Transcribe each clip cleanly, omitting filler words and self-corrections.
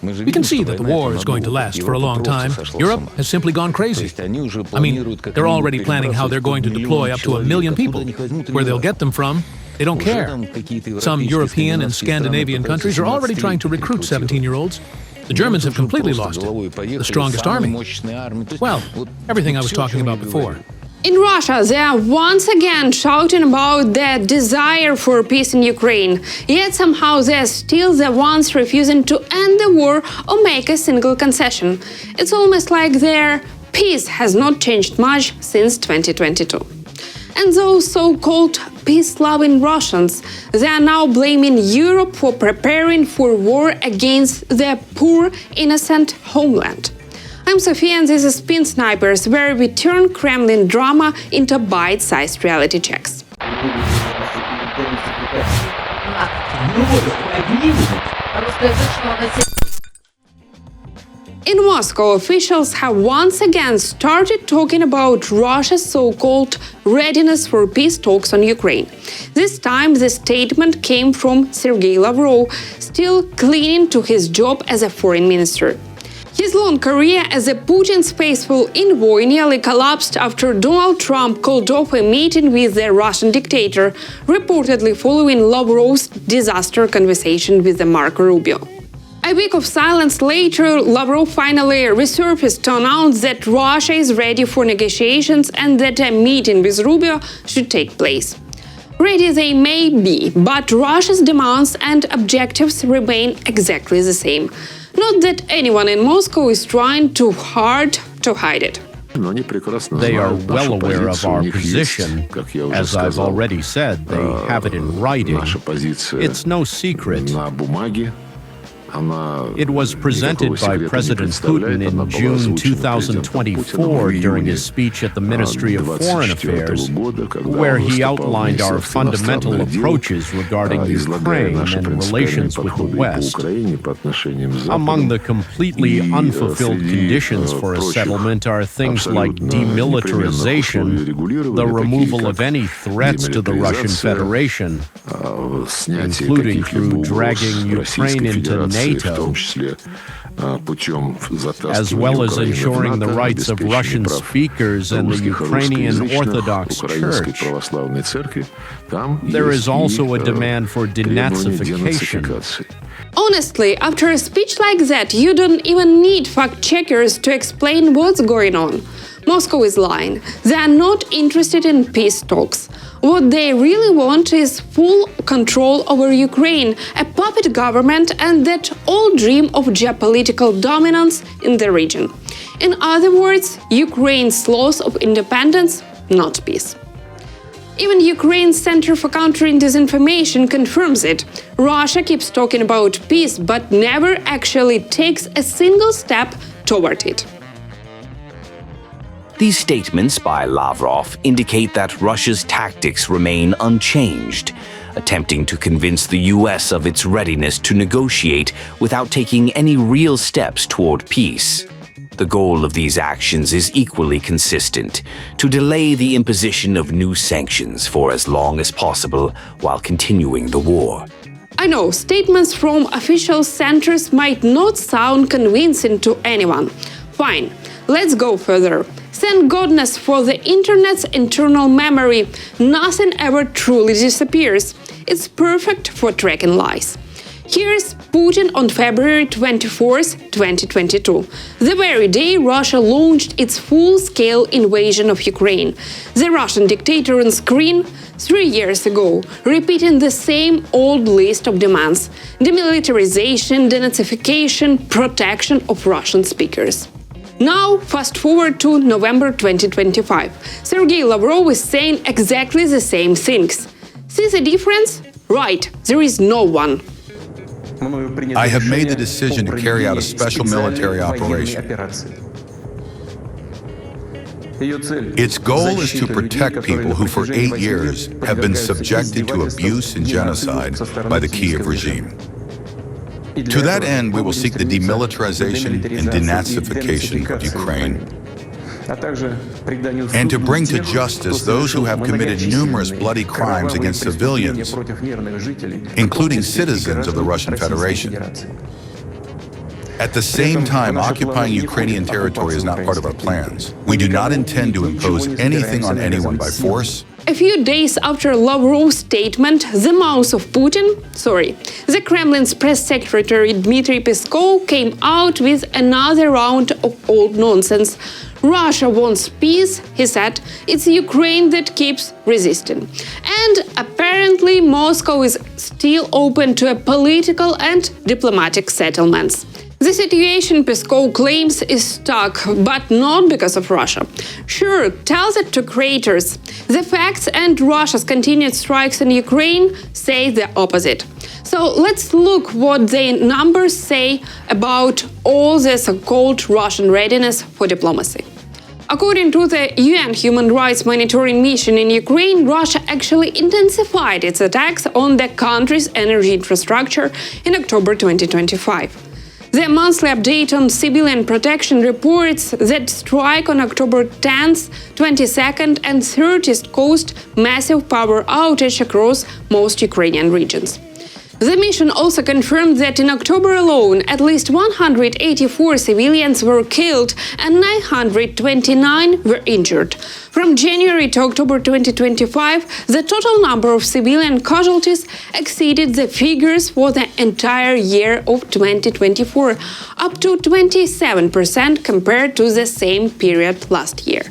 We can see that the war is going to last for a long time. Europe has simply gone crazy. I mean, they're already planning how they're going to deploy up to 1 million people. Where they'll get them from, they don't care. Some European and Scandinavian countries are already trying to recruit 17-year-olds. The Germans have completely lost it. The strongest army. Well, everything I was talking about before. In Russia, they are once again shouting about their desire for peace in Ukraine, yet somehow they are still the ones refusing to end the war or make a single concession. It's almost like their peace has not changed much since 2022. And those so-called peace-loving Russians, they are now blaming Europe for preparing for war against their poor, innocent homeland. I'm Sofia, and this is Spin Snipers, where we turn Kremlin drama into bite-sized reality checks. In Moscow, officials have once again started talking about Russia's so-called readiness for peace talks on Ukraine. This time, the statement came from Sergei Lavrov, still clinging to his job as a foreign minister. His long career as a Putin's faithful envoy nearly collapsed after Donald Trump called off a meeting with the Russian dictator, reportedly following Lavrov's disaster conversation with Marco Rubio. A week of silence later, Lavrov finally resurfaced to announce that Russia is ready for negotiations and that a meeting with Rubio should take place. Ready they may be, but Russia's demands and objectives remain exactly the same. Not that anyone in Moscow is trying too hard to hide it. They are well aware of our position. As I've already said, they have it in writing. It's no secret. It was presented by President Putin in June 2024 during his speech at the Ministry of Foreign Affairs, where he outlined our fundamental approaches regarding Ukraine and relations with the West. Among the completely unfulfilled conditions for a settlement are things like demilitarization, the removal of any threats to the Russian Federation, including through dragging Ukraine into NATO, as well as ensuring the rights of Russian speakers and the Ukrainian Orthodox Church. There is also a demand for denazification. Honestly, after a speech like that, you don't even need fact-checkers to explain what's going on. Moscow is lying. They are not interested in peace talks. What they really want is full control over Ukraine, a puppet government, and that old dream of geopolitical dominance in the region. In other words, Ukraine's loss of independence, not peace. Even Ukraine's Center for Countering Disinformation confirms it. Russia keeps talking about peace, but never actually takes a single step toward it. These statements by Lavrov indicate that Russia's tactics remain unchanged, attempting to convince the US of its readiness to negotiate without taking any real steps toward peace. The goal of these actions is equally consistent: to delay the imposition of new sanctions for as long as possible while continuing the war. I know, statements from official centers might not sound convincing to anyone. Fine, let's go further. Thank goodness for the internet's internal memory, nothing ever truly disappears. It's perfect for tracking lies. Here's Putin on February 24th, 2022, the very day Russia launched its full-scale invasion of Ukraine. The Russian dictator on screen 3 years ago, repeating the same old list of demands: demilitarization, denazification, protection of Russian speakers. Now, fast forward to November 2025. Sergei Lavrov is saying exactly the same things. See the difference? Right, there is no one. I have made the decision to carry out a special military operation. Its goal is to protect people who for 8 years have been subjected to abuse and genocide by the Kiev regime. To that end, we will seek the demilitarization and denazification of Ukraine, and to bring to justice those who have committed numerous bloody crimes against civilians, including citizens of the Russian Federation. At the same time, occupying Ukrainian territory is not part of our plans. We do not intend to impose anything on anyone by force. A few days after Lavrov's statement, the mouth of the Kremlin's press secretary Dmitry Peskov came out with another round of old nonsense. Russia wants peace, he said. It's Ukraine that keeps resisting. And apparently Moscow is still open to a political and diplomatic settlements. The situation, Peskov claims, is stuck, but not because of Russia. Sure, tells it to creators. The facts and Russia's continued strikes in Ukraine say the opposite. So let's look what the numbers say about all the so-called Russian readiness for diplomacy. According to the UN Human Rights Monitoring Mission in Ukraine, Russia actually intensified its attacks on the country's energy infrastructure in October 2025. The monthly update on civilian protection reports that strike on October 10th, 22nd and 30th caused massive power outage across most Ukrainian regions. The mission also confirmed that in October alone, at least 184 civilians were killed and 929 were injured. From January to October 2025, the total number of civilian casualties exceeded the figures for the entire year of 2024, up to 27% compared to the same period last year.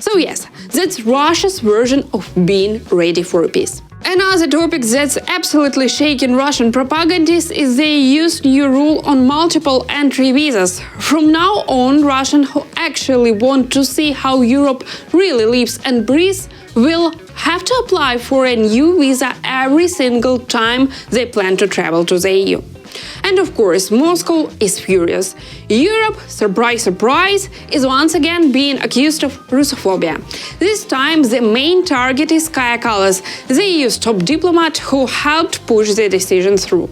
So yes, that's Russia's version of being ready for peace. Another topic that's absolutely shaking Russian propagandists is they use new rule on multiple entry visas. From now on, Russians who actually want to see how Europe really lives and breathes will have to apply for a new visa every single time they plan to travel to the EU. And of course, Moscow is furious. Europe, surprise, surprise, is once again being accused of Russophobia. This time, the main target is Kaja Kallas, the EU's top diplomat who helped push the decision through.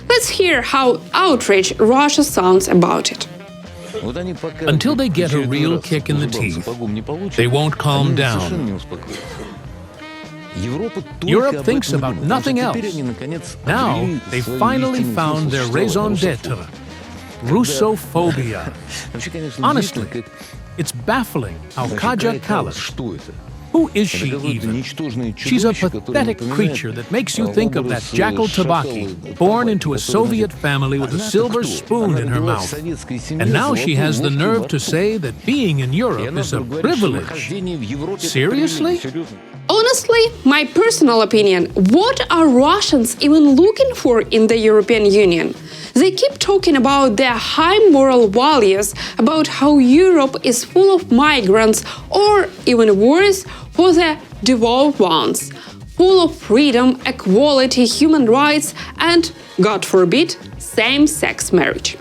Let's hear how outraged Russia sounds about it. Until they get a real kick in the teeth, they won't calm down. Europe thinks about nothing else. Now, they finally found their raison d'etre, Russophobia. Honestly, it's baffling how Kaja Kallas, who is she even? She's a pathetic creature that makes you think of that jackal Tabaki, born into a Soviet family with a silver spoon in her mouth. And now she has the nerve to say that being in Europe is a privilege. Seriously? Honestly, my personal opinion, what are Russians even looking for in the European Union? They keep talking about their high moral values, about how Europe is full of migrants, or even worse, for the devout ones, full of freedom, equality, human rights, and, God forbid, same-sex marriage.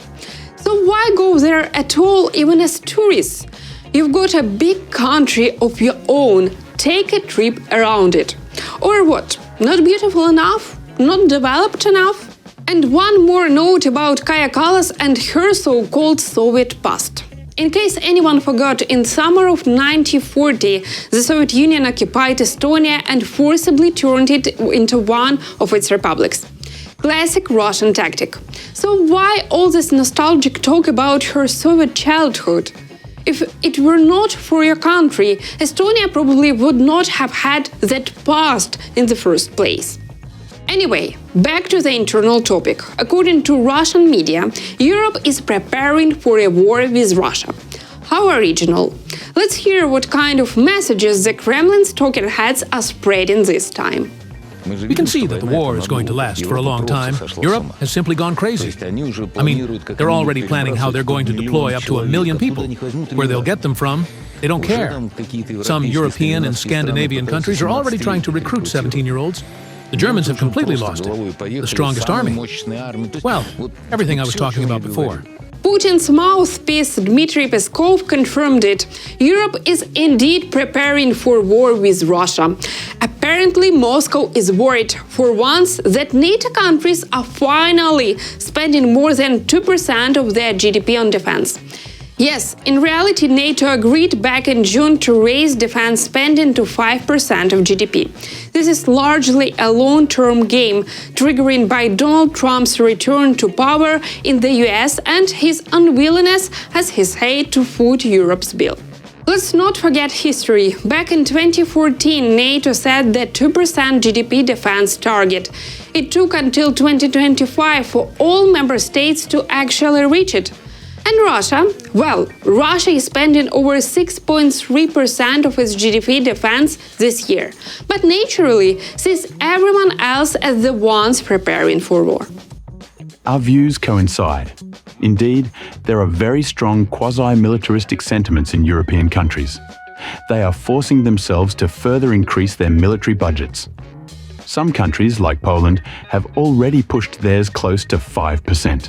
So why go there at all, even as tourists? You've got a big country of your own. Take a trip around it. Or what? Not beautiful enough? Not developed enough? And one more note about Kaja Kallas and her so-called Soviet past. In case anyone forgot, in summer of 1940, the Soviet Union occupied Estonia and forcibly turned it into one of its republics. Classic Russian tactic. So why all this nostalgic talk about her Soviet childhood? If it were not for your country, Estonia probably would not have had that past in the first place. Anyway, back to the internal topic. According to Russian media, Europe is preparing for a war with Russia. How original. Let's hear what kind of messages the Kremlin's talking heads are spreading this time. We can see that the war is going to last for a long time. Europe has simply gone crazy. I mean, they're already planning how they're going to deploy up to 1 million people. Where they'll get them from, they don't care. Some European and Scandinavian countries are already trying to recruit 17-year-olds. The Germans have completely lost it. The strongest army. Well, everything I was talking about before. Putin's mouthpiece Dmitry Peskov confirmed it. Europe is indeed preparing for war with Russia. Apparently, Moscow is worried for once that NATO countries are finally spending more than 2% of their GDP on defense. Yes, in reality, NATO agreed back in June to raise defense spending to 5% of GDP. This is largely a long-term game, triggering by Donald Trump's return to power in the US and his unwillingness, as he said, to foot Europe's bill. Let's not forget history. Back in 2014, NATO set the 2% GDP defense target. It took until 2025 for all member states to actually reach it. And Russia? Well, Russia is spending over 6.3% of its GDP defense this year, but naturally sees everyone else as the ones preparing for war. Our views coincide. Indeed, there are very strong quasi-militaristic sentiments in European countries. They are forcing themselves to further increase their military budgets. Some countries, like Poland, have already pushed theirs close to 5%.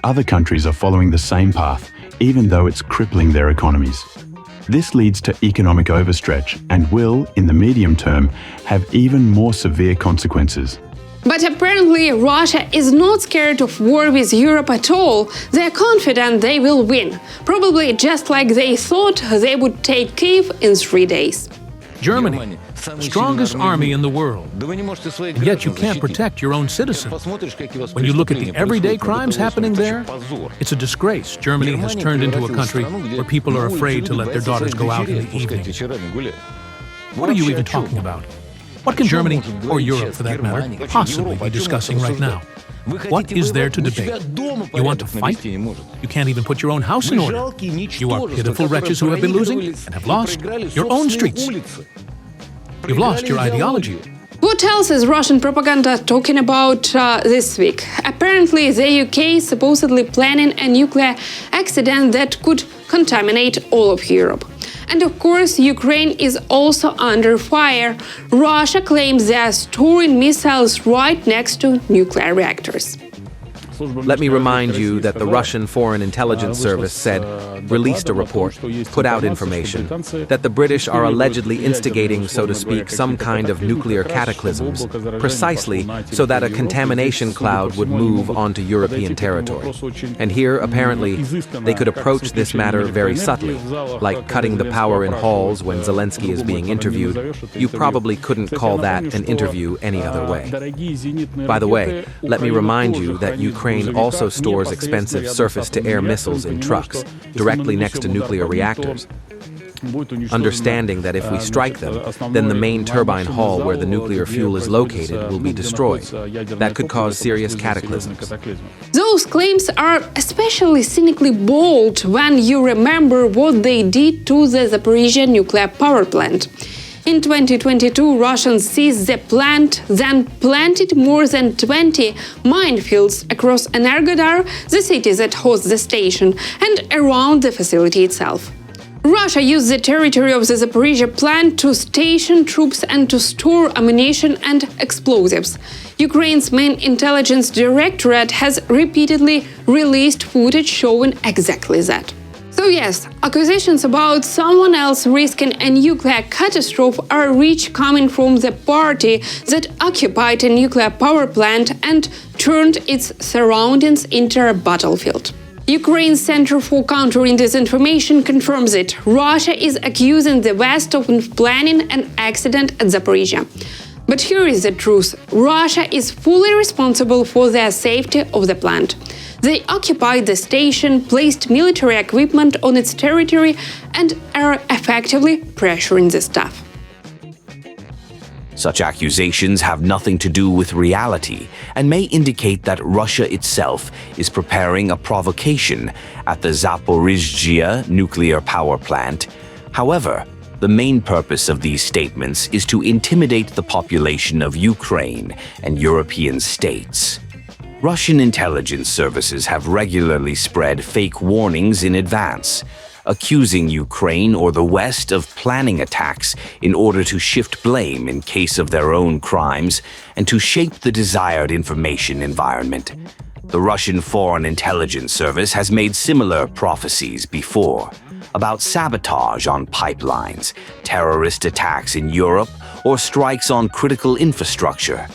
Other countries are following the same path, even though it's crippling their economies. This leads to economic overstretch and will, in the medium term, have even more severe consequences. But apparently, Russia is not scared of war with Europe at all. They are confident they will win, probably just like they thought they would take Kyiv in 3 days. Germany, strongest army in the world. And yet you can't protect your own citizens. When you look at the everyday crimes happening there, it's a disgrace. Germany has turned into a country where people are afraid to let their daughters go out in the evening. What are you even talking about? What can Germany, or Europe for that matter, possibly be discussing right now? What is there to debate? You want to fight? You can't even put your own house in order. You are pitiful wretches who have been losing and have lost your own streets. You've lost your ideology. What else is Russian propaganda talking about this week? Apparently, the UK is supposedly planning a nuclear accident that could contaminate all of Europe. And of course, Ukraine is also under fire. Russia claims they are storing missiles right next to nuclear reactors. Let me remind you that the Russian Foreign Intelligence Service released a report, put out information, that the British are allegedly instigating, so to speak, some kind of nuclear cataclysms, precisely so that a contamination cloud would move onto European territory. And here, apparently, they could approach this matter very subtly, like cutting the power in halls when Zelensky is being interviewed. You probably couldn't call that an interview any other way. By the way, let me remind you that Ukraine also stores expensive surface-to-air missiles in trucks, directly next to nuclear reactors. Understanding that if we strike them, then the main turbine hall where the nuclear fuel is located will be destroyed. That could cause serious cataclysms. Those claims are especially cynically bold when you remember what they did to the Zaporizhia nuclear power plant. In 2022, Russians seized the plant, then planted more than 20 minefields across Energodar, the city that hosts the station, and around the facility itself. Russia used the territory of the Zaporizhia plant to station troops and to store ammunition and explosives. Ukraine's main intelligence directorate has repeatedly released footage showing exactly that. So yes, accusations about someone else risking a nuclear catastrophe are rich, coming from the party that occupied a nuclear power plant and turned its surroundings into a battlefield. Ukraine's Center for Countering Disinformation confirms it. Russia is accusing the West of planning an accident at Zaporizhia. But here is the truth. Russia is fully responsible for the safety of the plant. They occupied the station, placed military equipment on its territory, and are effectively pressuring the staff. Such accusations have nothing to do with reality and may indicate that Russia itself is preparing a provocation at the Zaporizhzhia nuclear power plant. However, the main purpose of these statements is to intimidate the population of Ukraine and European states. Russian intelligence services have regularly spread fake warnings in advance, accusing Ukraine or the West of planning attacks in order to shift blame in case of their own crimes and to shape the desired information environment. The Russian Foreign Intelligence Service has made similar prophecies before about sabotage on pipelines, terrorist attacks in Europe, or strikes on critical infrastructure.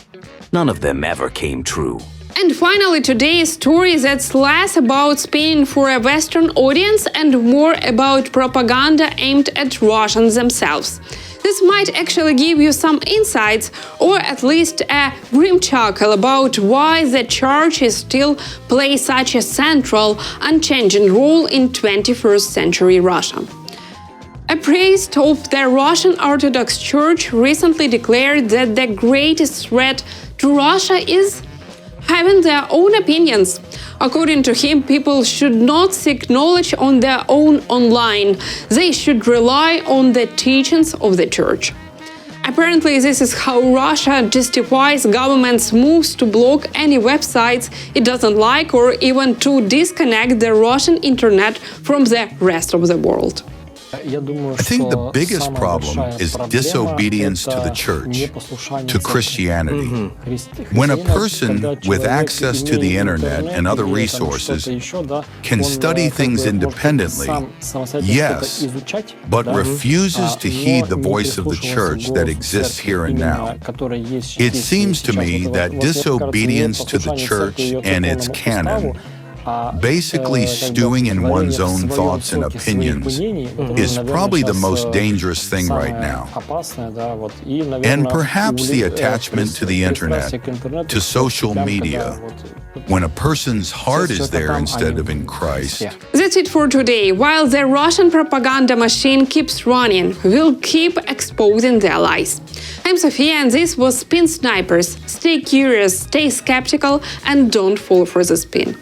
None of them ever came true. And finally, today's story that's less about spinning for a Western audience and more about propaganda aimed at Russians themselves. This might actually give you some insights, or at least a grim chuckle about why the church is still plays such a central, unchanging role in 21st century Russia. A priest of the Russian Orthodox Church recently declared that the greatest threat to Russia is having their own opinions. According to him, people should not seek knowledge on their own online. They should rely on the teachings of the church. Apparently, this is how Russia justifies government's moves to block any websites it doesn't like or even to disconnect the Russian internet from the rest of the world. I think the biggest problem is disobedience to the church, to Christianity. When a person with access to the internet and other resources can study things independently, yes, but refuses to heed the voice of the church that exists here and now, it seems to me that disobedience to the church and its canon, basically stewing in one's own thoughts and opinions, is probably the most dangerous thing right now. And perhaps the attachment to the internet, to social media, when a person's heart is there instead of in Christ. That's it for today. While the Russian propaganda machine keeps running, we'll keep exposing their lies. I'm Sofia, and this was Spin Snipers. Stay curious, stay skeptical, and don't fall for the spin.